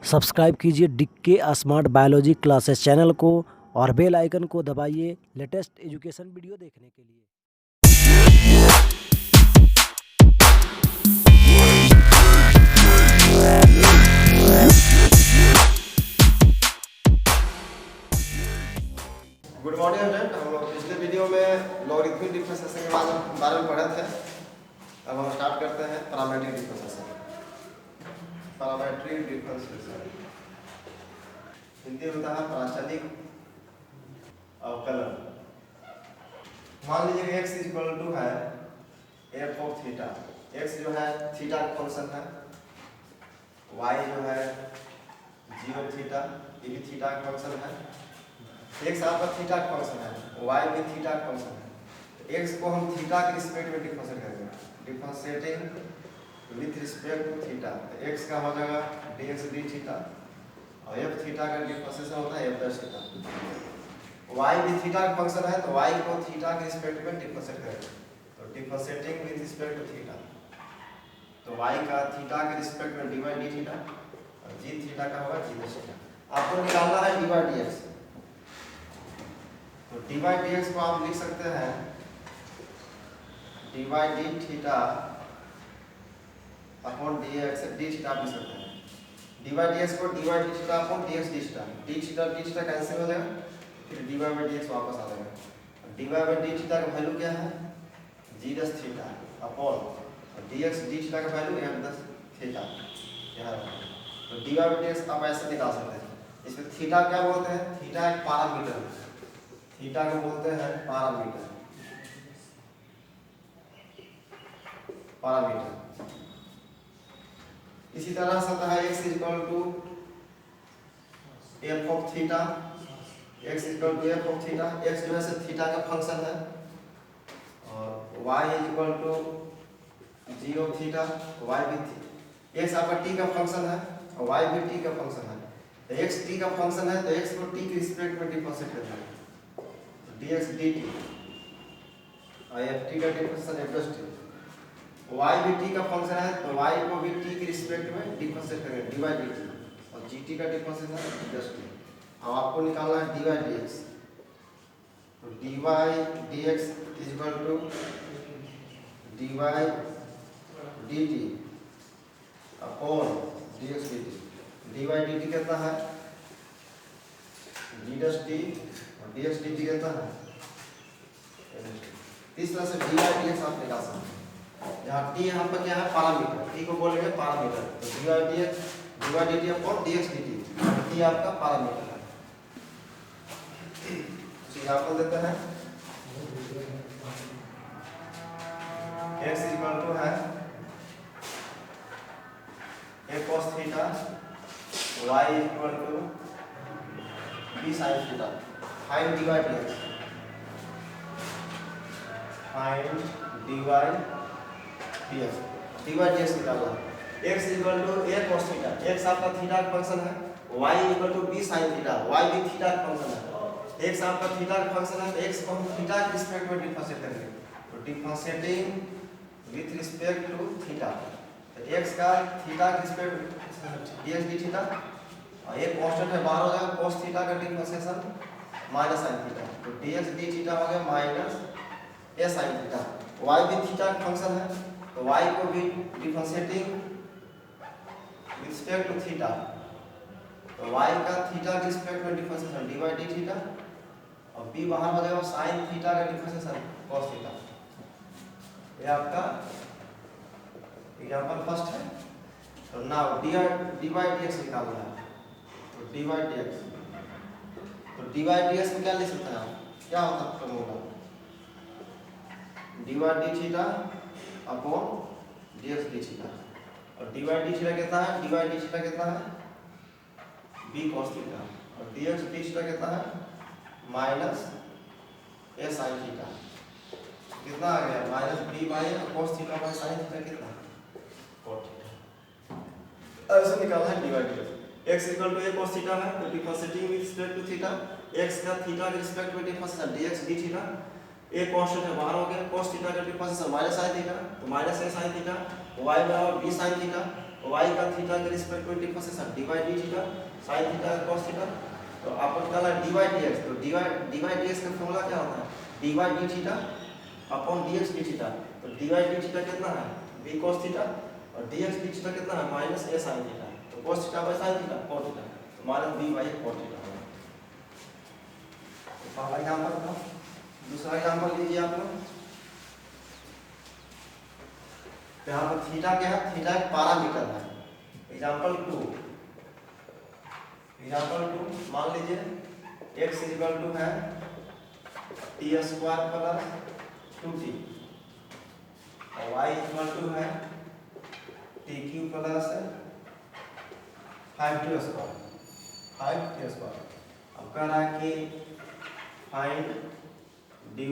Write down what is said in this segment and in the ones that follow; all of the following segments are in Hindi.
सब्सक्राइब कीजिए डिक्के स्मार्ट बायोलॉजी क्लासेस चैनल को और बेल आइकन को दबाइए लेटेस्ट एजुकेशन वीडियो देखने के लिए। Good morning student. हम लोग पिछले वीडियो में लॉगरिथमिक डिफरेंशिएशन के बारे में पढ़े थे। अब हम स्टार्ट करते हैं parametric differentiation. Parametric differentiation Hindi होता है प्राचलिक अवकलन। मान लीजिए x इक्वल टू है एफ ऑफ थीटा। x जो है थीटा का फंक्शन है, y जो है जी ऑफ थीटा, ये भी थीटा का फंक्शन है। x आपका थीटा का फंक्शन है, y भी थीटा का फंक्शन है। तो x को हम थीटा के रिस्पेक्ट में डिफरेंशिएट करेंगे, differentiating with respect to theta. तो x का हो जाएगा dx d थीटा और f थीटा का डिफरेंशिएशन होता है f प्लस थीटा। y भी थीटा का फंक्शन है, तो y को थीटा के रिस्पेक्ट में डिफरेंशिएट करेंगे, तो differentiating with respect to theta. तो y का थीटा के रिस्पेक्ट में dy d थीटा और g थीटा का होगा g d थीटा। आपको निकालना है dy dx। तो dy dx को आप लिख सकते हैं dy d theta upon dx d theta लिख सकते हैं। dy dx को dy d theta upon dx d theta, d theta cancel हो जाएगा, फिर dy dx वापस आ जाएगा। dy d थीटा का वैल्यू क्या है g दस theta upon dx d theta का वैल्यू f दस थीटा। तो dy dx आप ऐसे निकाल सकते हैं। इसमें थीटा क्या बोलते हैं, थीटा एक पैरामीटर है, थीटा को बोलते हैं पैरामीटर। इसी तरह से होता है x equal to f of theta. x equal to f of theta, x जो है थीटा का फंक्शन है, और y equal to g of theta, y भी x आपका t का फंक्शन है और y भी t का फंक्शन है। तो x t का फंक्शन है, तो x को t के रिस्पेक्ट में डिफरेंशिएट करना है, dx dt और f t का differentiation f plus t। y भी t का फंक्शन है, तो y को भी t के रिस्पेक्ट में डिफरेंशिएट करेंगे dy dt और gt का डिफरेंशिएशन है f प्लस t। अब आपको निकालना है dy dx। तो dy dx is equal to dy dt upon dx dt। dy dt कितना है g दस t और dx dt कितना है। इस तरह से dy dx आप निकाल सकते हैं। यहाँ t यहाँ पर क्या है पैरामीटर, t को बोलेंगे पैरामीटर, तो dy dt upon dx dt, t आपका पैरामीटर है। एग्जांपल देते हैं, x इक्वल टू है a cos theta, y equal to b sin theta. Find dy dx, find dy dx, dy dx निकालना है। x equal to a cos theta, x आपका थीटा का फंक्शन है, y equal to b sin theta, y भी थीटा का फंक्शन है। x आपका थीटा का फंक्शन है, तो x को हम थीटा के रिस्पेक्ट में डिफरेंशिएट करेंगे, तो differentiating with respect to theta. तो x का थीटा के रिस्पेक्ट dx d थीटा और एक कांस्टेंट है बाहर हो जाएगा, cos थीटा का डिफरेंशिएशन माइनस sin थीटा, तो dx d थीटा हो गया minus a sin theta. y भी थीटा का फंक्शन है, तो y को भी differentiating with respect to theta, तो y का थीटा के रिस्पेक्ट में डिफरेंशिएशन dy d थीटा और b बाहर हो जाएगा sin थीटा का डिफरेंशिएशन cos थीटा। ये आपका एग्जांपल फर्स्ट है। तो नाउ dy dx निकालना है, तो dy dx, तो dy dx में क्या लिख सकते हैं आप, क्या होता है formula, dy d theta upon dx d theta, और dy d थीटा कितना है, dy d थीटा कितना है b cos थीटा और dx d थीटा कितना है माइनस a sin थीटा। कितना आ गया minus b by cos theta by sin theta कितना cot थीटा। ऐसे निकालना है dy dx। x equal to a cos theta है, तो differentiating with respect to theta, x का थीटा के रिस्पेक्ट में differentiation dx d theta, a constant है बाहर हो गया, cos थीटा का डिफरेंशिएशन माइनस sin थीटा, तो minus a sin theta, y बराबर b sin थीटा y का थीटा के रिस्पेक्ट में differentiation dy d theta sin theta cos theta. तो आपको निकालना है dy dx। तो dy dx का फॉर्मूला क्या होता है dy d theta upon dx d theta. तो dy d थीटा कितना है b cos थीटा और dx d थीटा कितना है माइनस a sin थीटा। तो cos theta by sin theta cos theta तो minus b by cos theta होगा। तो पहला एग्जांपल था। दूसरा एग्जांपल लीजिए आप लोग। तो यहाँ पर थीटा क्या है थीटा एक पैरामीटर है। एग्जांपल 2 मान लीजिए x इक्वल टू है t स्क्वायर प्लस 2t और y इक्वल टू है t cube plus 5t square. अब कह रहा है कि फाइंड dy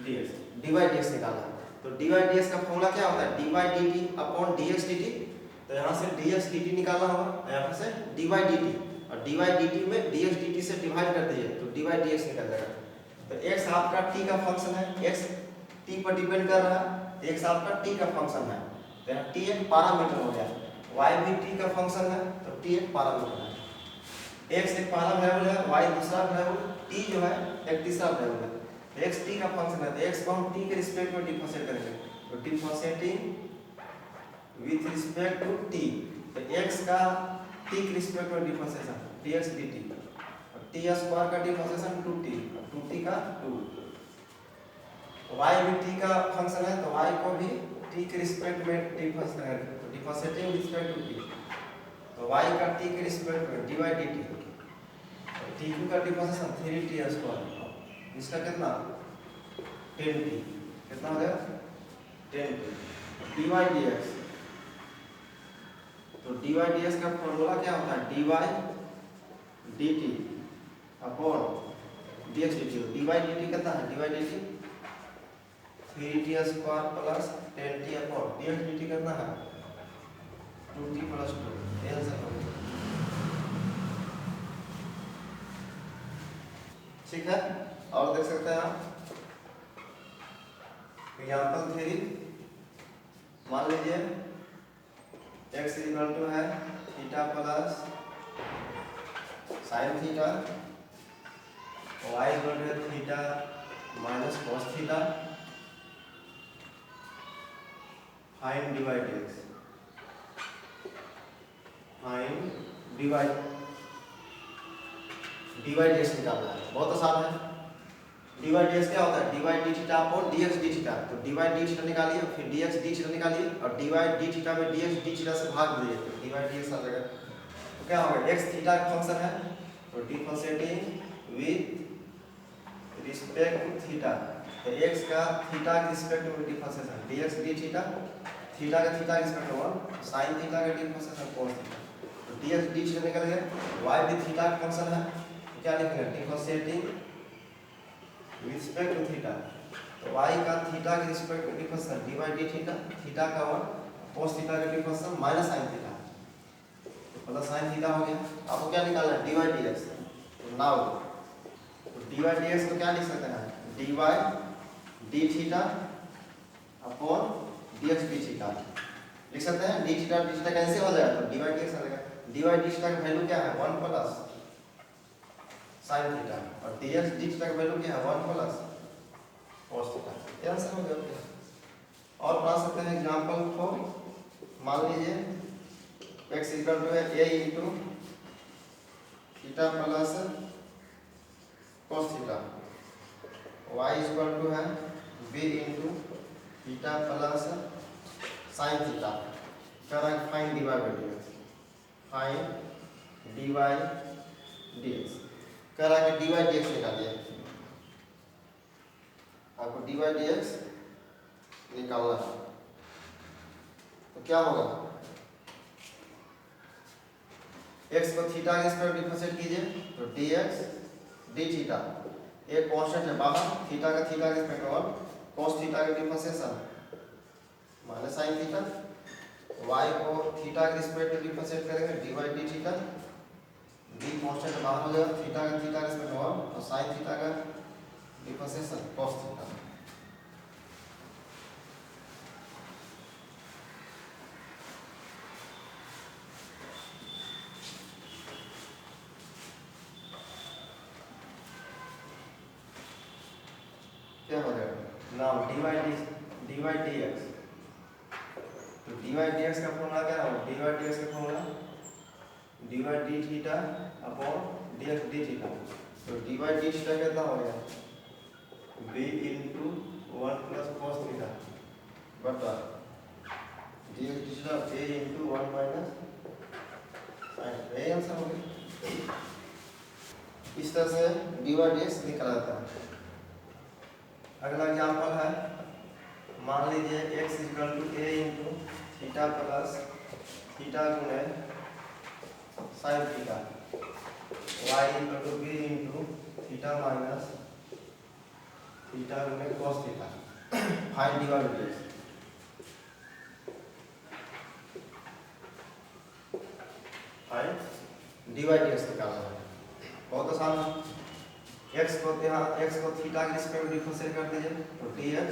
dx निकालना। तो dy dx का फॉर्मूला क्या होता है dy dt upon dx dt। तो यहाँ से dx dt निकालना होगा यहाँ से dy dt और dy dt में dx dt से डिवाइड कर दीजिए तो dy dx निकल जाएगा। तो x आपका t का फंक्शन है x t पर डिपेंड कर रहा है x आपका t का फंक्शन है तो यहाँ t एक पैरामीटर हो गया y भी t का फंक्शन है तो t एक पैरामीटर है। x एक पहला वेरिएबल है y दूसरा वेरिएबल t जो है एक तीसरा वेरिएबल है। x t का फंक्शन है तो x को हम t के रिस्पेक्ट में डिफरेंशिएट करेंगे तो differentiating with respect to t। तो x का t के रिस्पेक्ट में डिफरेंशिएशन dx dt और t स्क्वायर का डिफरेंशिएशन 2t और 2t का 2। तो y भी t का फंक्शन है तो y को भी t के रिस्पेक्ट में डिफरेंशिएट करेंगे तो differentiating with respect to t। तो y का t के रिस्पेक्ट में dy dt और t का डिफरेंशिएशन 3t स्क्वायर। इसका कितना 10t कितना हो गया 10t dy dx। तो dy dx का फॉर्मूला क्या होता है dy dt upon dx dt। dy dt कितना है dy dt 3t square plus 10t upon dx dt कितना है 2t प्लस 2 आंसर हो गया। ठीक है और देख सकते हैं आप एग्जांपल 3 मान लीजिए x इक्वल टू है theta plus sine theta y equal to है theta minus cos theta find dy dx। Find dy dx निकालना है बहुत आसान है। dy dx क्या होता है dy d theta upon dx d theta. तो dy d थीटा निकालिए फिर dx d थीटा निकालिए और dy d थीटा में dx d थीटा से भाग दीजिए तो dy dx आ जाएगा। तो क्या होगा x थीटा का फंक्शन है तो differentiating with respect to theta. तो x का थीटा के रिस्पेक्ट में differentiation dx d theta theta का थीटा के रिस्पेक्ट में sin थीटा का डिफरेंशिएशन cos थीटा। तो dx d थीटा निकल गया y भी थीटा का फंक्शन है तो क्या लिखेंगे differentiating with respect to theta. तो y का थीटा के रिस्पेक्ट में differentiation dy d theta theta का 1 cos थीटा का डिफरेंशिएशन माइनस sin थीटा तो प्लस sin थीटा हो गया। आपको क्या निकालना है dy dx। तो नाउ तो dy dx को क्या लिख सकते हैं dy d theta upon dx d theta लिख सकते हैं। d theta d theta cancel हो जाएगा तो dy dx आ जाएगा। dy d थीटा का वैल्यू क्या है 1 प्लस sin थीटा और dx d थीटा का वैल्यू क्या है 1 प्लस cos थीटा। ये आंसर हो गया। और बना सकते हैं एग्जांपल 4 मान लीजिए x इक्वल टू है a into theta plus cos theta y equal to है b into theta plus sin theta. कह रहा है find dy dx। Find dy dx कह रहा है कि dy dx निकालिए। आपको dy dx निकालना है तो क्या होगा x को थीटा के रिस्पेक्ट डिफरेंशिएट कीजिए तो dx d थीटा एक कांस्टेंट है बाहर थीटा का रिस्पेक्ट में 1 cos थीटा का differentiation minus sin theta y को थीटा के रिस्पेक्ट में डिफरेंशिएट करेंगे dy d theta d constant बाहर हो जाएगा थीटा का रिस्पेक्ट में 1 और sin थीटा का डिफरेंशिएशन cos थीटा। क्या हो जाएगा नाउ dy dx। तो dy dx का फॉर्मूला क्या होगा, dy dx का formula dy d theta upon dx d theta. तो dy d थीटा कितना हो गया b into 1 plus cos theta बटा dx d theta a into 1 minus sin। यही आंसर हो गया। इस तरह से dy dx निकला जाता है। अगला एग्जाम्पल है, मान लीजिए x equal to a into theta plus theta गुणे sine theta, y equal to b into theta minus theta गुणे cos theta. Find dy dx। Find dy dx निकालना है, बहुत आसान है। x को थीटा के रिस्पेक्ट में डिफरेंशिएट कर दीजिए तो dx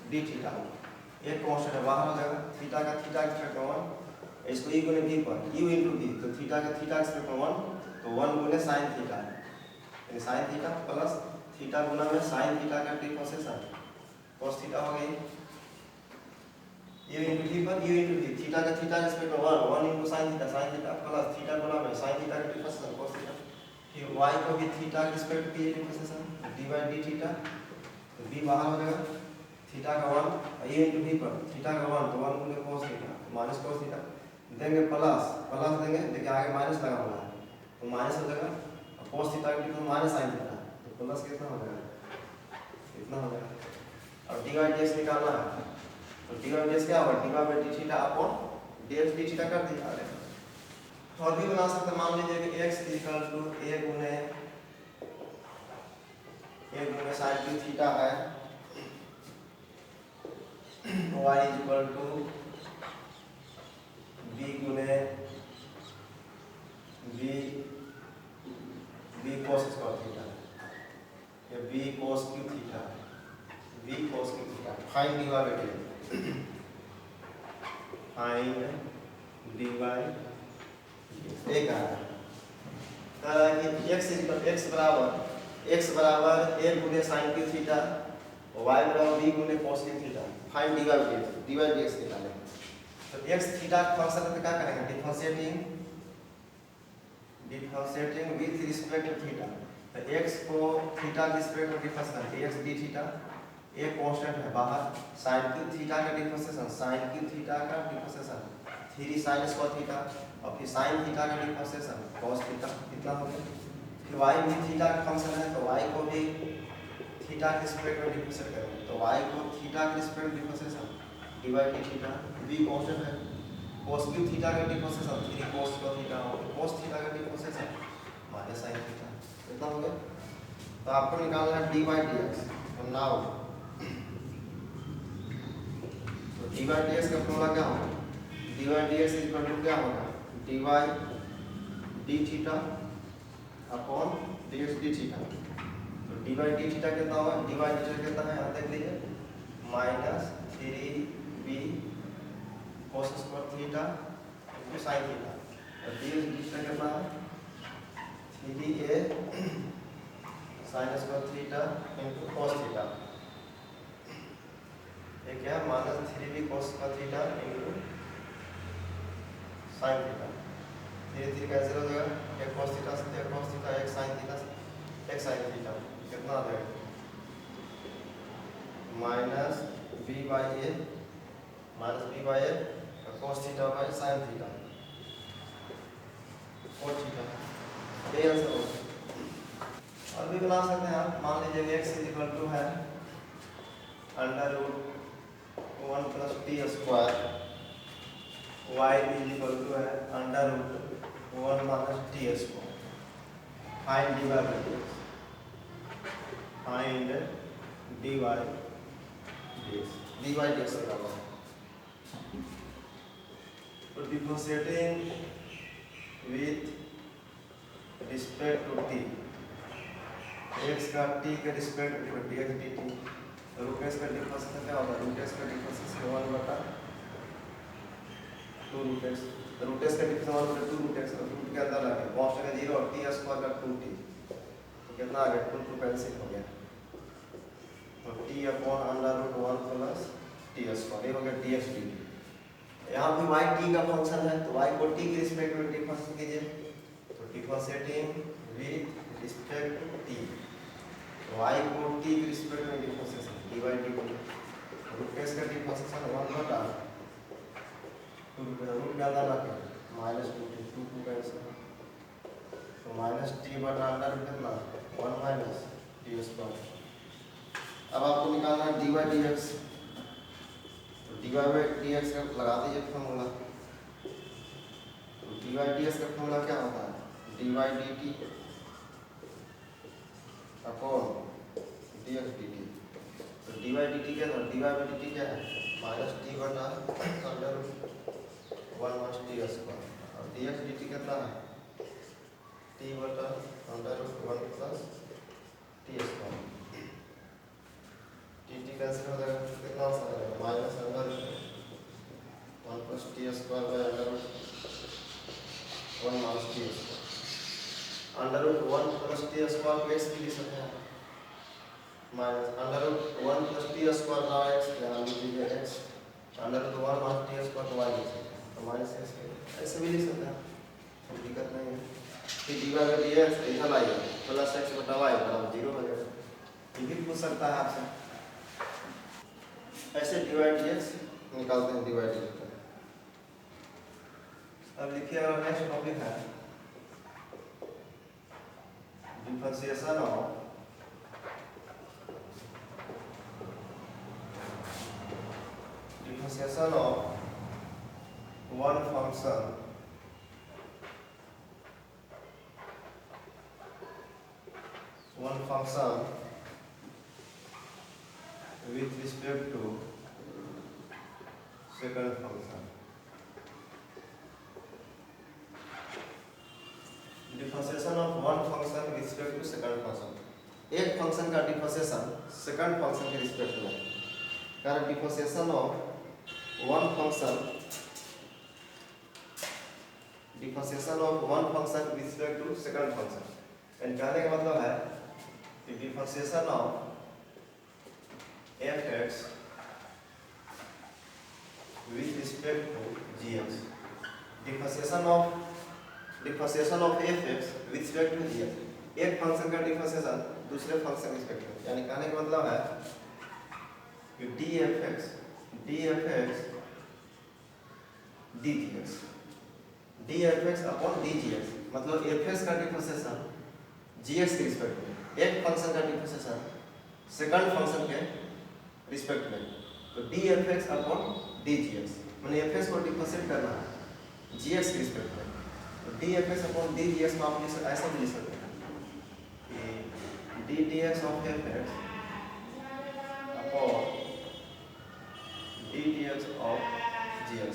d थीटा एक कांस्टेंट है बाहर हो जाएगा, थीटा का रिस्पेक्ट में 1, इसको e गुने v पर u इंटू v, तो थीटा के रिस्पेक्ट में 1 तो 1 गुने sin थीटा, यानी sin थीटा प्लस थीटा गुना में sin थीटा का डिफरेंशिएशन cos थीटा हो गई u इंटू v पर u इंटू v, थीटा का रिस्पेक्ट में 1 into sin theta plus theta गुना में sin थीटा का डिफरेंशिएशन cos थीटा। फिर y को भी थीटा के रिस्पेक्ट पे डिफरेंशिएशन dy d थीटा, तो v बाहर हो जाएगा, थीटा का 1 a इंटू v पर थीटा का 1 तो 1 गुने cos theta minus cos theta देंगे प्लस देंगे, देखिए आगे माइनस लगा हुआ है तो माइनस हो जाएगा, और cos थीटा की तो माइनस sin थीटा तो प्लस कितना हो जाएगा, इतना हो जाएगा। और dy dx निकालना है तो dy dx क्या होगा, dy d theta upon dx d theta कर दिया। और भी बना सकते हैं, मान लीजिए कि x इक्वल टू a गुने sin क्यू थीटा है, y इक्वल टू b गुने b cos स्क्वायर थीटा या b cos Q theta, b cos Q theta. Find dy dx, find dy एक आया कि x बराबर a गुने sin क्यू थीटा, y बराबर b गुने cos Q theta. Find dy dx निकालें। तो x थीटा का फंक्शन है तो क्या करेंगे, differentiating with respect to theta. तो x को थीटा के रिस्पेक्ट में डिफरेंशिएट करें, x d थीटा एक कांस्टेंट है बाहर, sin क्यू थीटा का डिफरेंशिएशन 3 sin स्क्वायर थीटा, और फिर sin थीटा का डिफरेंशिएशन cos थीटा कितना हो गया। फिर y भी थीटा का फंक्शन है तो y को भी थीटा के रिस्पेक्ट में डिफरेंशिएट करेंगे, तो y को थीटा के रिस्पेक्ट में differentiation dy d theta, v constant है, cos क्यू थीटा का डिफरेंशिएशन 3 cos स्क्वायर थीटा, और cos थीटा का डिफरेंशिएशन माइनस sin थीटा कितना हो गया। तो आपको निकालना है dy dx। तो नाउ तो dy dx का फॉर्मूला क्या होगा, dy dx इक्वल टू क्या होगा, dy d theta upon dx d theta. तो dy d थीटा कितना होगा, dy d थीटा कितना है यहाँ देख लीजिए, minus 3b cos square theta into sin theta, और dx d थीटा कितना है 3a sin square theta into cos theta, ये क्या है minus 3b cos square theta into sin theta. धीरे कैंसिल हो जाएगा, एक cos थीटा से एक cos थीटा, एक sin थीटा से एक sin थीटा, कितना आ जाएगा minus b by a cos theta by sin theta cos theta, ये आंसर होगा। और भी बना सकते हैं आप, मान लीजिए x इक्वल टू है under root 1 plus t square, y equal to है under root 1 minus t square. Find dy dx, find dy dx निकालना है। तो differentiating with respect to t, x का t के रिस्पेक्ट में dx dt, रूट x का डिफरेंशिएशन क्या होगा, रूट x का डिफरेंशिएशन 1 बटा 2 रूट x, रूट x का डिफरेंशिएशन 1 बटा 2 रूट x, रूट के अंदर लगे कांस्टेंट है 0 और t स्क्वायर का 2t, तो कितना आ गया 2 कैंसिल हो गया, तो t t upon under root 1 plus t square, ये हो गया डी एक्स डी टी। यहाँ भी वाई टी का फंक्शन है तो वाई को टी के रिस्पेक्ट में डिफरेंशिएट कीजिए, तो differentiating with respect to t, y को टी के रिस्पेक्ट में differentiation d by d root x का डिफरेंशिएशन 1 बटा रूट ज़्यादा ना करें माइनस 2 कैंसिल, तो माइनस टी बटा अंडर रूट कितना 1 माइनस टी स्क्वायर। अब आपको निकालना है डी बाई डी एक्स, तो डी बाई डी एक्स का लगा दीजिए फॉर्मूला, तो डी बाई डी एक्स का फॉर्मूला क्या होता है d by d t upon d x d t, तो डी बाई डी टी क्या है, डी बाई डी टी क्या है माइनस टी बटा under root 1 minus t square, और डी एक्स डी टी कितना है टी बटा under root 1 plus t square, t t cancel हो जाएगा, कितना आंसर आएगा minus under root 1 plus t square by under root 1 minus t square, under root 1 plus t square को एक्स भी लिख सकते हैं, minus under root 1 plus t square by x, यहाँ लिख दीजिए x, under root 1 minus t square को वाई लिख सकते हैं, तो माइनस एक्स ऐसे भी लिख सकते हैं, कोई दिक्कत नहीं है। फिर डी बाई डी एक्स इधर आइए प्लस एक्स बटा वाई बराबर 0 हो जाएगा, ये भी पूछ सकता है आपसे। ऐसे डी बाई डी एक्स निकालते हैं डी बाई डी एक्स। अब लिखिए अगर नेक्स्ट टॉपिक है differentiation of one function with respect to second function, differentiation of one function with respect to second function, एक फंक्शन का डिफरेंशिएशन सेकंड फंक्शन के रिस्पेक्ट में, कारण differentiation of one function with respect to second function, and कहने का मतलब है कि differentiation of fx with respect to gx, differentiation of fx with respect to gx, एक फंक्शन का डिफरेंशिएशन दूसरे फंक्शन के रिस्पेक्ट में, यानी कहने का मतलब है कि dfx dgx अपॉन dgx, मतलब fx का डिफरेंशिएशन gx के रिस्पेक्ट में, एक फंक्शन का डिफरेंशिएशन सेकंड फंक्शन के रिस्पेक्ट में, तो dfx अपॉन dgx, मैंने fx को डिफरेंशिएट करना है gx के रिस्पेक्ट में, तो dfx अपॉन dgx को आप ऐसा भी लिख सकते हैं कि ddx of fx upon ddx of gx,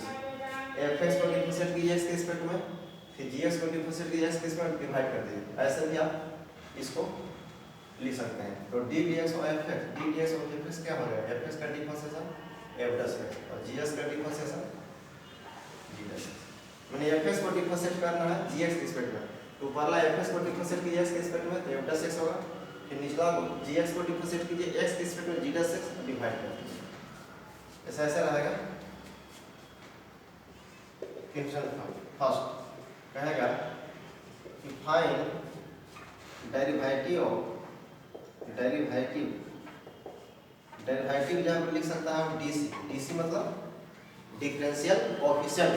fx को डिफरेंशिएट कीजिए इसके रिस्पेक्ट में, फिर gx को डिफरेंशिएट कीजिए इसके रिस्पेक्ट में, डिवाइड कर दीजिए, ऐसे भी आप इसको लिख सकते हैं। तो ddx ऑफ fx क्या हो जाएगा, fx का डिफरेंशिएशन f डैश है और gx का डिफरेंशिएशन g डैश, मैंने fx को डिफरेंशिएट करना है gx के रिस्पेक्ट में, तो ऊपरला fx को डिफरेंशिएट कीजिए x के रिस्पेक्ट में तो f डैश x होगा, फिर निचला gx को डिफरेंशिएट कीजिए x के रिस्पेक्ट में g डैश x डिवाइड कर दीजिए, ऐसा रहेगा। क्वेश्चन फर्स्ट कहेगा कि फाइंड डेरिवेटिव जहाँ पर लिख सकता है डीसी मतलब डिफरेंशियल कोएफिशिएंट,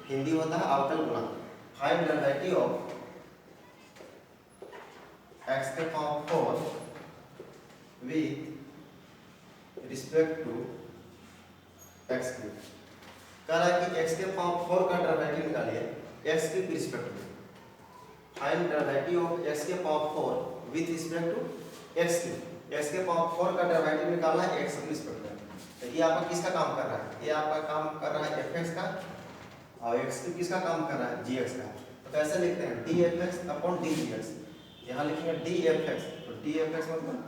हिंदी होता है अवकल गुणांक। फाइंड डेरिवेटिव ऑफ x के power 4 with respect to x cube, कह रहा है कि x के पावर 4 का डेरिवेटिव निकालिए x के रिस्पेक्ट में। फाइंड डेरिवेटिव ऑफ x के power 4 with respect to x cube, x के पावर 4 का डेरिवेटिव निकालना है x के रिस्पेक्ट में, तो ये आपका किसका काम कर रहा है, ये आपका काम कर रहा है fx का, और x क्यूब किसका काम कर रहा है gx का, तो कैसे लिखते हैं dfx अपॉन dgx, यहाँ लिखेंगे dfx, तो dfx मतलब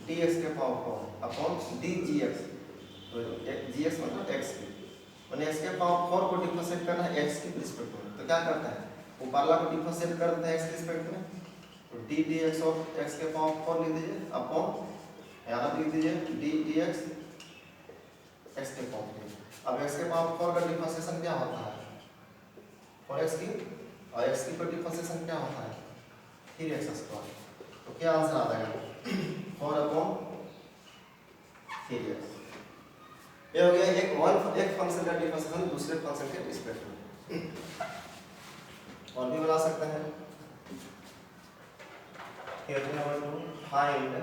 dx के पावर 4 अपॉन dgx, तो gx मतलब x क्यूब, मैंने x के पावर 4 को डिफरेंशिएट करना है x के रिस्पेक्ट में, तो क्या करता है ऊपरला को डिफरेंशिएट कर देते हैं x के रिस्पेक्ट में, तो ddx ऑफ x के पावर 4 लिख दीजिए अपॉन यहाँ लिख दीजिए डी डी एक्स एक्स के पावर 3। अब एक्स के पावर 4 का डिफरेंशिएशन क्या होता है, 4x की, और x की का डिफरेंशिएशन क्या होता है 3x स्क्वायर। तो क्या आंसर आ जाएगा 4/3x। ये हो गया एक फंक्शन का डिफरेंशिएशन दूसरे फंक्शन के रिस्पेक्ट में। और भी बना सकते हैं। Question number 2, find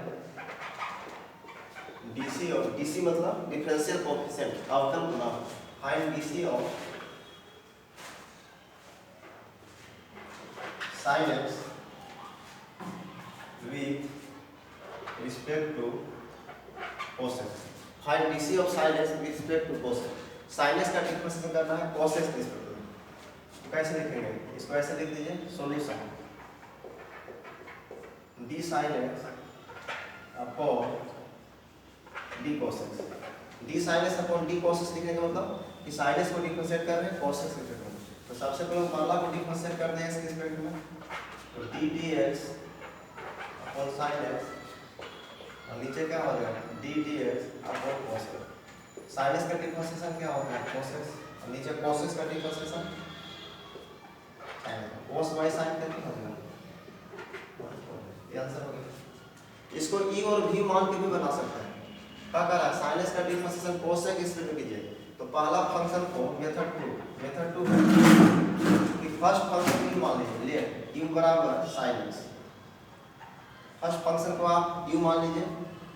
DC of, DC मतलब डिफरेंशियल कोएफिशिएंट, अवकल गुणांक। Find DC of sin x with respect to cos x। Find DC of sin x with respect to cos x। sin x का डिफरेंशिएशन करना है cos x के रिस्पेक्ट में। तो कैसे लिखेंगे, इसको ऐसे लिख दीजिए solution d sin x upon d cos x। d sin x upon d cos x लिखने का मतलब कि sin x को डिफरेंशिएट कर रहे हैं cos x के रिस्पेक्ट में। तो सबसे पहले पहला को डिफरेंशिएट कर दें x के रिस्पेक्ट में, तो d dx upon sin x, और नीचे क्या हो जाएगा d dx upon cos x। sin x का डिफरेंशिएशन क्या होगा cos x, और नीचे cos x का डिफरेंशिएशन cos y sin करके हो जाएगा। ये आंसर हो गया। इसको e और v मान के भी बना सकते हैं। क्या कर रहा है, sin x का डिफरेंशिएशन cos x इस पे कीजिए। तो पहला फंक्शन को मेथड 2 है कि फर्स्ट फंक्शन u मान लीजिए, u बराबर sin x। फर्स्ट फंक्शन को आप u मान लीजिए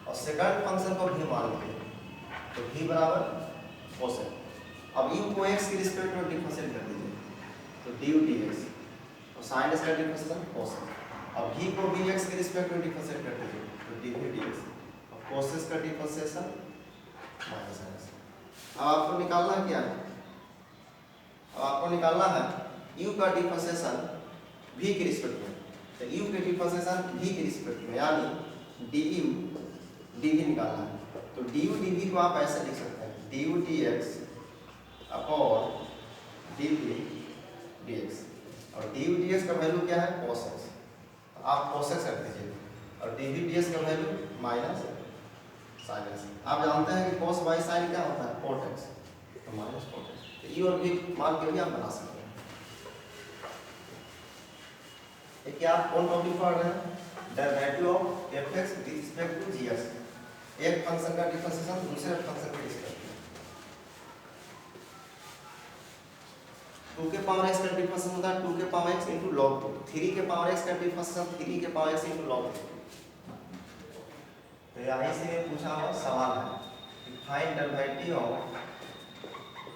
और सेकंड फंक्शन को v मान लीजिए, तो v बराबर cos x। अब u को x के रिस्पेक्ट में डिफरेंशिएट कर दीजिए, तो du dx, और sin x का डिफरेंशिएशन cos x। अब v को भी x के रिस्पेक्ट में डिफरेंशिएट कर दीजिए, तो dv dx, और cos x का डिफरेंशिएशन माइनस sin x। अब आपको निकालना क्या है, अब आपको निकालना है u का डिफरेंशिएशन v के रिस्पेक्ट में। तो u के डिफरेंशिएशन v के रिस्पेक्ट में यानी du dv निकालना है। तो du dv को आप ऐसे लिख सकते हैं du dx upon dv dx, और du dx का वैल्यू क्या है cos x, तो आप cos x रख दीजिए, और dv dx का वैल्यू माइनस sin x। आप जानते हैं कि cos y sin क्या होता है cot x, तो माइनस cot x। तो e और v मान के भी आप बना सकते हैं। ये क्या आप कौन टॉपिक पढ़ रहे हैं, derivative of fx with respect to gx। एक फंक्शन का डिफरेंशिएशन दूसरे फंक्शन के रिस्पेक्ट में। 2 के पावर x का डिफरेंशिएशन होता है 2 के पावर x into log 2। 3 के पावर x का डिफरेंशिएशन 3 के पावर x into log 3। तो यहीं से पूछा हुआ सवाल है कि find derivative of,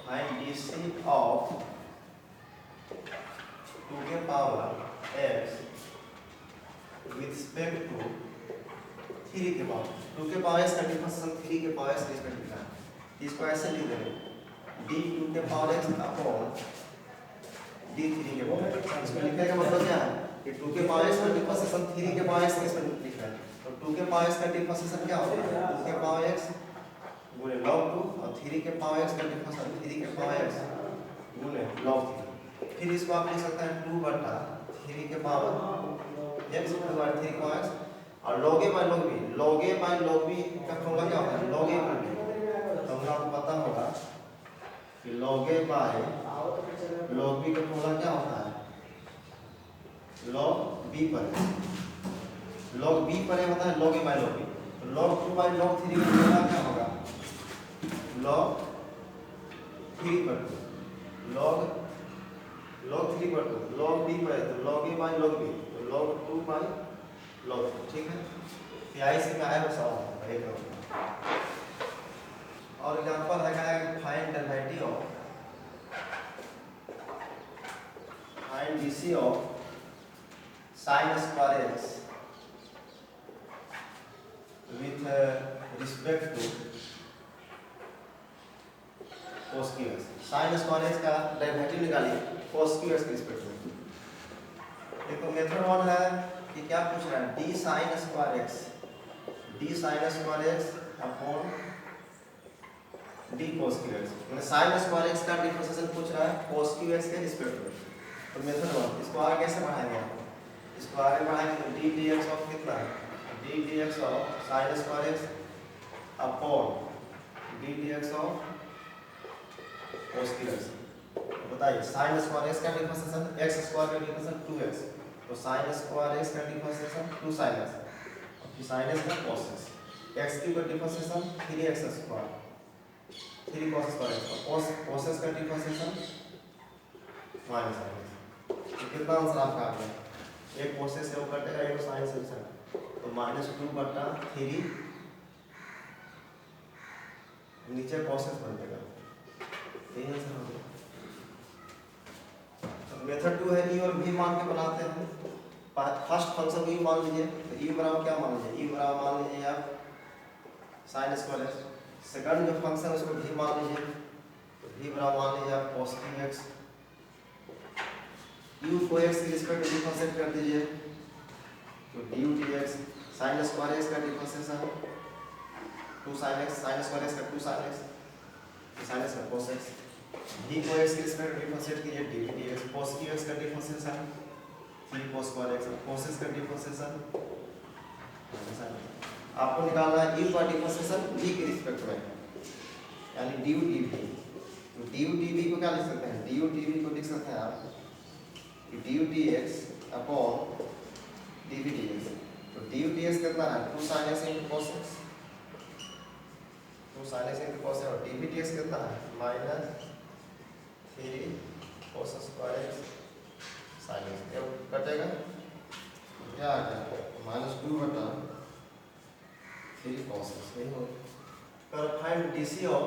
find DC of 2 के power x with respect to 3 के पावर, 2 के पावर x का डिफरेंशिएशन 3 के पावर x के रिस्पेक्ट में है। इसको ऐसे लिख देंगे d 2 के पावर x अपॉन d 3 के पावर x। इसको लिखने का मतलब क्या है कि 2 के पावर x का डिफरेंशिएशन 3 के पावर x के रिस्पेक्ट में लिख रहे हैं। तो 2 के पावर x का डिफरेंशिएशन क्या होता है 2 के पावर x गुणे log 2, और 3 के पावर x का डिफरेंशिएशन 3 के पावर x गुणे log 3। फिर इसको आप लिख सकते हैं 2/3 के पावर x / 3 के पावर x, और log a by log b। log a by log b का फॉर्मूला क्या होता है log a by b। Formula आपको पता होगा कि log a by log b का फॉर्मूला क्या होता है log b पर log b पर होता है log a by log b। तो log 2 by log 3 का फॉर्मूला क्या होगा log 3 पर 2 log 3 पर 2 log b पर तो log a by log b, तो log 2 by log 2। ठीक है, यही से आया वो सवाल है एक और एग्जांपल है find derivative of, find DC of sin square x with respect to cos q x। sin square x का डेरिवेटिव निकालिए cos q x के रिस्पेक्ट में। देखो मेथड 1 है कि क्या पूछ रहा है d sin square x upon d cos q x, मतलब sin square x का डिफरेंशिएशन पूछ रहा है cos q x के रिस्पेक्ट में। तो मेथड 1 इसको आगे कैसे बढ़ाएंगे, इसको आगे बढ़ाएंगे तो d dx ऑफ कितना है d D D x of sine square x upon D D x of cos की एक्स। बताइए साइन स्क्वायर एक्स का डिफरेंशिएशन एक्स स्क्वायर का डिफरेंशिएशन 2x, तो साइन स्क्वायर एक्स का डिफरेंशिएशन 2 sin x, फिर sin x का cos x, x क्यूब का differentiation 3x square 3 cos square x, cos x का डिफरेंशिएशन माइनस sin x। तो कितना आंसर आपका आ गया? एक cos x से वो कटेगा, एक sin से कटेगा, तो -2/3 नीचे cos x बन जाएगा। यही आंसर हो गया। मेथड 2 है ई और भी मान के बनाते हैं। फर्स्ट फंक्शन को ई मान लीजिए, तो ई बराबर क्या मान लीजिए? ई बराबर मान लीजिए आप साइन स्क्वायर एक्स। सेकंड जो फंक्शन है उसको भी मान लीजिए, तो भी बराबर मान लीजिए आप cos एक्स। यू को एक्स के रिस्पेक्ट में डिफरेंशिएट कर दीजिए, तो d dx sine square x का differentiation 2 sin x, sine square x का 2 sin x, sin x का cos x। d को x के रिस्पेक्ट में डिफरेंशिएट कीजिए, डी dx cos x का differentiation 3 cos square x, cos x का डिफरेंशिएशन। आपको निकालना है u का डिफरेंशिएशन v के रिस्पेक्ट में, यानी du dv। तो du dv को क्या लिख सकते हैं? du dv को लिख सकते हैं आप कि du dx upon dv dx। तो du dx कितना है? 2 sin x into cos x, 2 sin x into cos x, और dv dx कितना है? -3 cos square x sin x। ये कटेगा क्या आ गया? -2/3 cos x। नहीं हो कर find dc of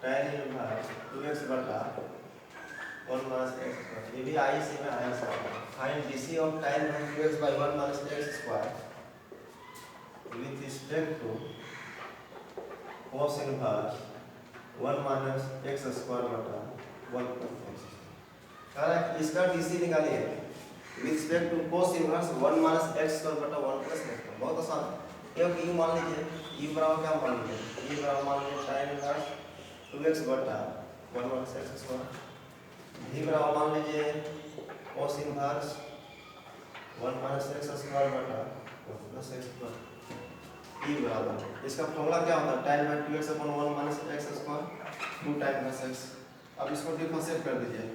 tan inverse 2x/1 - x²। ये भी आई से में आया sir. Find dc of tan inverse 2x/1 - x² with respect to cos inverse 1 - x²/1 + x। कह रहा है इसका dc निकालिए with respect to cos inverse 1 - x²/1 + x। बहुत आसान है। एक u मान लीजिए, u बराबर क्या मान लीजिए? u बराबर मान लीजिए tan inverse 2x/1 - x²। v बराबर मान लीजिए cos inverse 1 - x² + x²। e बराबर इसका फॉर्मूला क्या होता है? tan 2x/1 - x² 2 tan x। अब इसको डिफरेंशिएट कर दीजिए,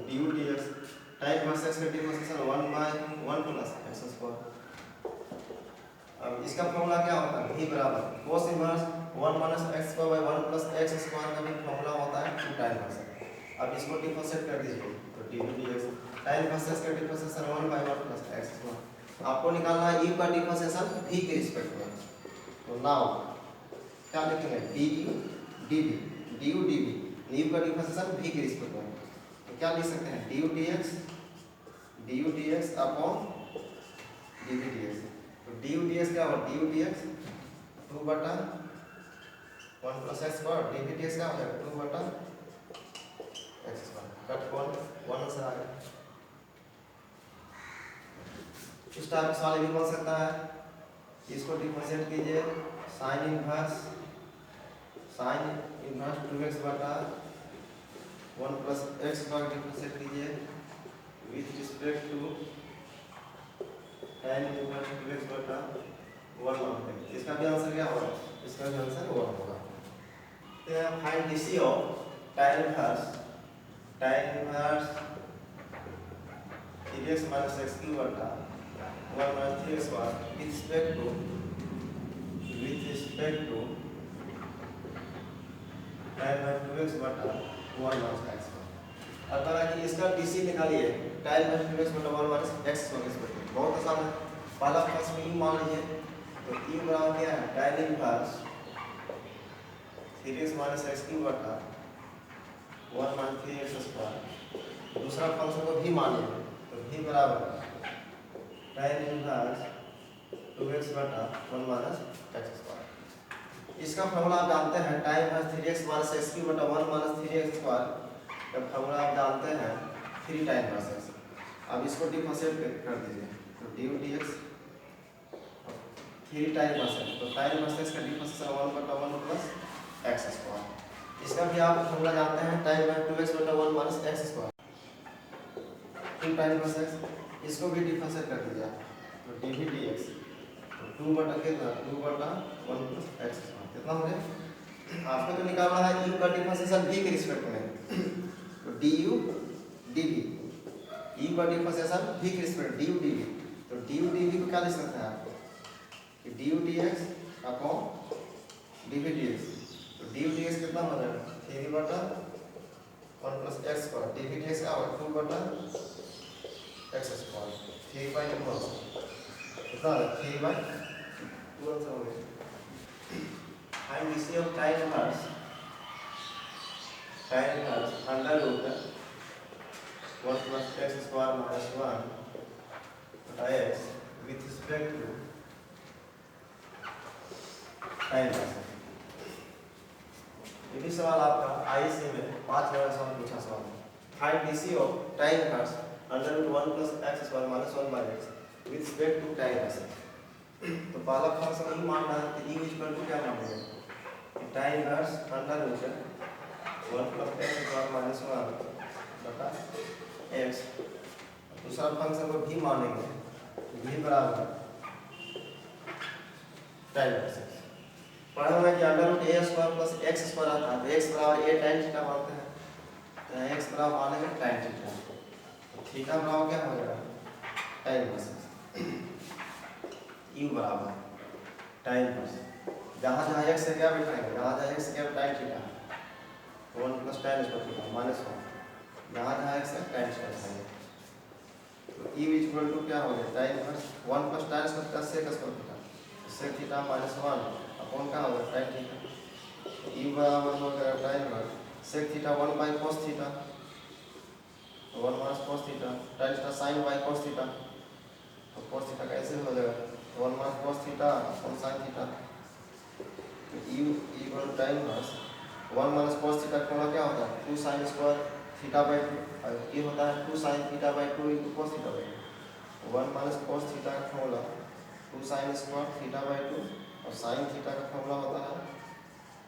du dx tan x का डिफरेंशिएशन 1/1 + x²। अब इसका फॉर्मूला क्या होता है? v बराबर cos इनवर्स 1 - x² + x² का भी फॉर्मूला होता है 2 tan x। अब इसको डिफरेंशिएट कर दीजिए, तो du dx tan x का डिफरेंशिएशन 1/1 + x²। आपको निकालना है u का डिफरेंशिएशन v के रिस्पेक्ट में। तो नाउ क्या लिखेंगे? du dv u का डिफरेंशिएशन v के रिस्पेक्ट में, तो क्या लिख सकते हैं? du dx upon dv dx। तो du dx क्या होगा? du dx 2/1 + x², dv dx क्या हो जाएगा? 2/x²। कट 1 आंसर आ गया। इस टाइप का सवाल भी बन सकता है। इसको डिफरेंशिएट कीजिए, sin inverse 2x/1 + x² differentiate कीजिए with respect to tan inverse 2x/1 मान लेंगे। इसका भी आंसर क्या होगा? इसका भी आंसर 1 होगा। तो find dc of tan inverse 3x - x³ 1 - 3x² with respect to tan 2x/1 - x²। अब कहा कि इसका dc निकालिए tan 2x/1 - x²। बहुत आसान है। पहला फंक्शन में u मान लीजिए, तो u बराबर क्या है? tan inverse 3x - x³ 1 - 3x²। दूसरा फंक्शन को v मान लीजिए, तो v बराबर tan इनवर्स 2x/1 - x²। इसका फॉर्मूला आप जानते हैं, tan inverse 3x - x³ 1 - 3x² का फॉर्मूला आप जानते हैं 3 tan इनवर्स x। अब इसको डिफरेंशिएट कर दीजिए, तो du dx 3 tan inverse x, तो tan इनवर्स x का डिफरेंशिएशन 1/1 + x²। इसका भी आप फॉर्मूला जानते हैं, tan बाई 2x बटा 1 minus x square, 2 tan inverse x, इसको भी डिफरेंशिएट कर दीजिए तो dv dx, तो 2 बटा कितना 2 बटा 1 प्लस एक्स स्क्वायर कितना हो गया। आपको तो निकालना है u का डिफरेंशिएशन v के रिस्पेक्ट में, तो du dv, u का डिफरेंशिएशन v के रिस्पेक्ट du dv, तो du dv को क्या लिख सकते हैं आप कि du dx upon dv dx, तो du dx कितना हो जाएगा 3 बटा 1 plus x square, dv dx क्या होगा 2 बटा एक्स स्क्वायर 3 बाई 2 कितना है 3 बाई 2 आंसर हो गया। Find DC of tan inverse under root 1 plus x square minus 1 बटा x with respect to tan inverse. ये भी सवाल आपका आईसी में 5 नंबर सवाल पूछा सवाल है। Find DC of tan inverse under root 1 plus x square minus 1 by x with respect to tan inverse. तो पहला फंक्शन ई मानना है तो ई इक्वल टू क्या मानेंगे tan inverse under root 1 plus x square minus 1 बटा एक्स। दूसरा फंक्शन को भी मानेंगे, भी बराबर tan इनवर्स। पढ़ा हुआ है कि अंडर रूट ए स्क्वायर प्लस एक्स स्क्वायर आता है, तो एक्स बराबर ए tan थीटा मानते हैं, तो एक्स बराबर मानेंगे tan थीटा, तो थीटा बराबर क्या हो जाएगा tan इनवर्स u बराबर tan इनवर्स। जहाँ जहाँ x से क्या बिठाएंगे, जहाँ जहाँ x से क्या tan theta 1 plus tan square theta minus 1, जहाँ जहाँ x से tan स्क्वायर बिठाएंगे, तो u इक्वल टू क्या हो गया tan inverse 1 plus tan square plus sec square theta, sec theta minus 1 upon क्या होगा tan थीटा, u बराबर हो गया tan inverse sec theta 1 by cos theta 1 minus cos theta tan theta sin by cos theta, तो cos थीटा कैसे हो जाएगा 1 minus cos theta upon sin theta, तो u equal to tan inverse 1 minus cos theta का क्या होता है 2 sin स्क्वायर थीटा बाई 2, और ये होता है 2 sin theta by 2 into cos theta by 2, 1 minus cos theta का formula 2 sin square theta by 2 और sin थीटा का फॉर्मूला होता है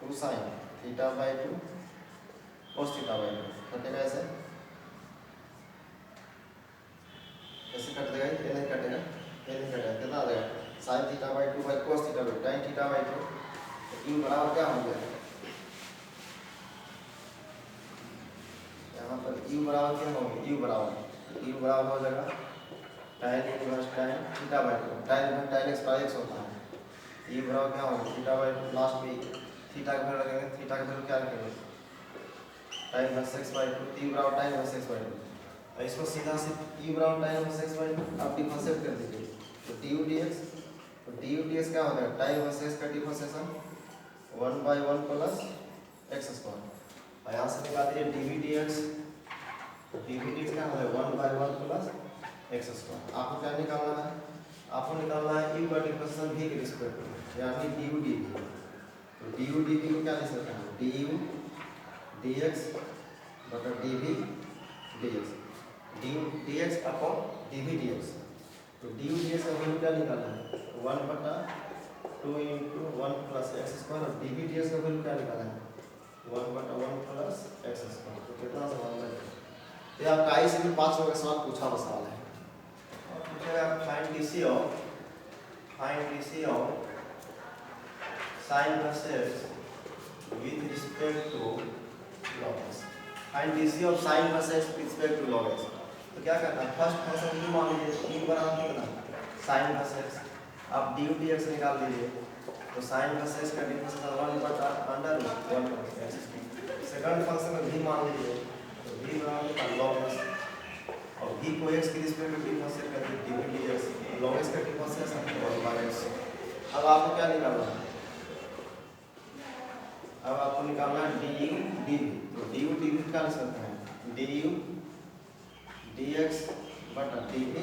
2 sin theta by 2 cos theta by 2। कटेगा ऐसे ऐसे कट देगा, ये नहीं कटेगा, ये नहीं कटेगा, कितना आ जाएगा sin theta by 2 by cos theta by tan theta by 2, तो u बराबर क्या हो गया यहाँ पर u बराबर क्या होगा u बराबर हो जाएगा tan inverse tan theta by 2, tan inverse tan x by x होता है, u बराबर क्या होगा थीटा बाई 2, लास्ट में थीटा का वैल्यू रखेंगे, थीटा का वैल्यू क्या रखेंगे tan inverse x by 2, u बराबर tan इनवर्स x बाई 2, और इसको सीधा से u बराबर tan इनवर्स x बाई 2 आप डिफरेंशिएट कर दीजिए, तो du dx, तो du dx क्या हो जाएगा tan इनवर्स x का differentiation 1 by 1 plus x square, और यहाँ से निकाल दीजिए dv dx, तो dv dx क्या हो जाएगा 1 बाई 1 प्लस एक्स स्क्वायर। आपको क्या निकालना है, आपको निकालना है u का डिफरेंशिएशन v के रिस्पेक्ट में, यानी du dv, तो du dv को क्या लिख सकते हैं du dx बटा dv dx, du dx upon dv dx, तो du dx का वैल्यू क्या निकालना है 1 बटा 2 इंटू 1 प्लस एक्स स्क्वायर, और dv dx का वैल्यू क्या निकालना है 1 बटा 1 प्लस एक्स स्क्वायर, तो कितना सवाल है ये आपका आई से भी 5 का सवाल पूछा हुआ सवाल है। और पूछेगा find DC of sin versus with respect to log x, find DC of sin versus with respect to log x। तो क्या करना है फर्स्ट फंक्शन u मान लीजिए u बराबर कितना sin versus, आप du dx निकाल लीजिए, तो sin versus का डिफरेंशियल 1 बटा under root 1 plus x। Second function में v मान लीजिए, तो v बराबर log x, और v को x के रिस्पेक्ट में डिफरेंशिएट करके dv dx, log x का डिफरेंशिएशन 1 बाय x। अब आपको क्या निकालना है, अब आपको निकालना है du dv, तो du dv क्या लिख सकते हैं du dx बटा dv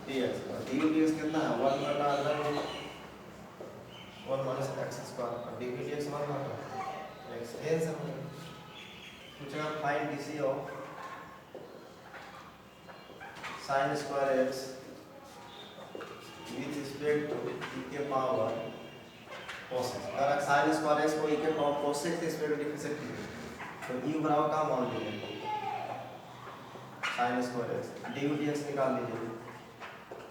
dx, और du dx कितना है 1 बटा under root 1 minus x square, और dv dx 1 बटा x। आंसर हो गया। पूछेगा find DC of sin square x with respect to e के पावर कोसेक। अगर साइन स्क्वायर एक्स को e के पावर कोसेक से स्क्वायर में लिख सकते हैं तो u बराबर का मान लीजिए sign square x, du dx निकाल लीजिए।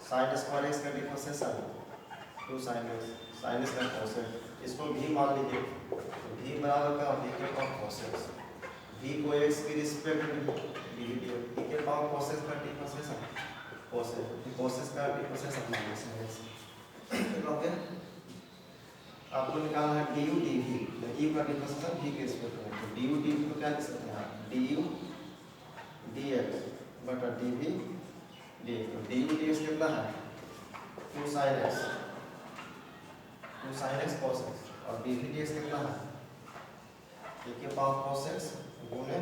साइन स्क्वायर एक्स का differentiation 2 sin x, sin x का कोसेक, इसको v मान लीजिए तो v बराबर का v के पावर कोसेक, v को x की रिस्पेक्ट में dv dx, e के पावर कोसेक का डिफरेंशिएशन कोसेक का डिफरेंशिएशन माइनस x। ओके, आपको निकालना है du dv, u का डिफरेंशिएशन v के रिस्पेक्ट में, तो du dv को क्या लिख सकते हैं du dx बटा dv dx, तो du dx कितना है 2 sin x, 2 sin x cos x, और dv dx कितना है e के पावर cos x गुने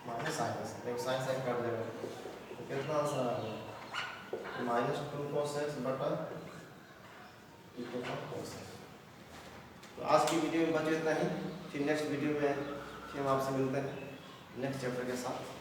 माइनस sin x, देखो sin sin काट देगा तो कितना आंसर आ गया -2 cos x बटा e के पावर cos x। तो आज की वीडियो में बचे इतना ही, फिर नेक्स्ट वीडियो में फिर हम आपसे मिलते हैं नेक्स्ट चैप्टर के साथ।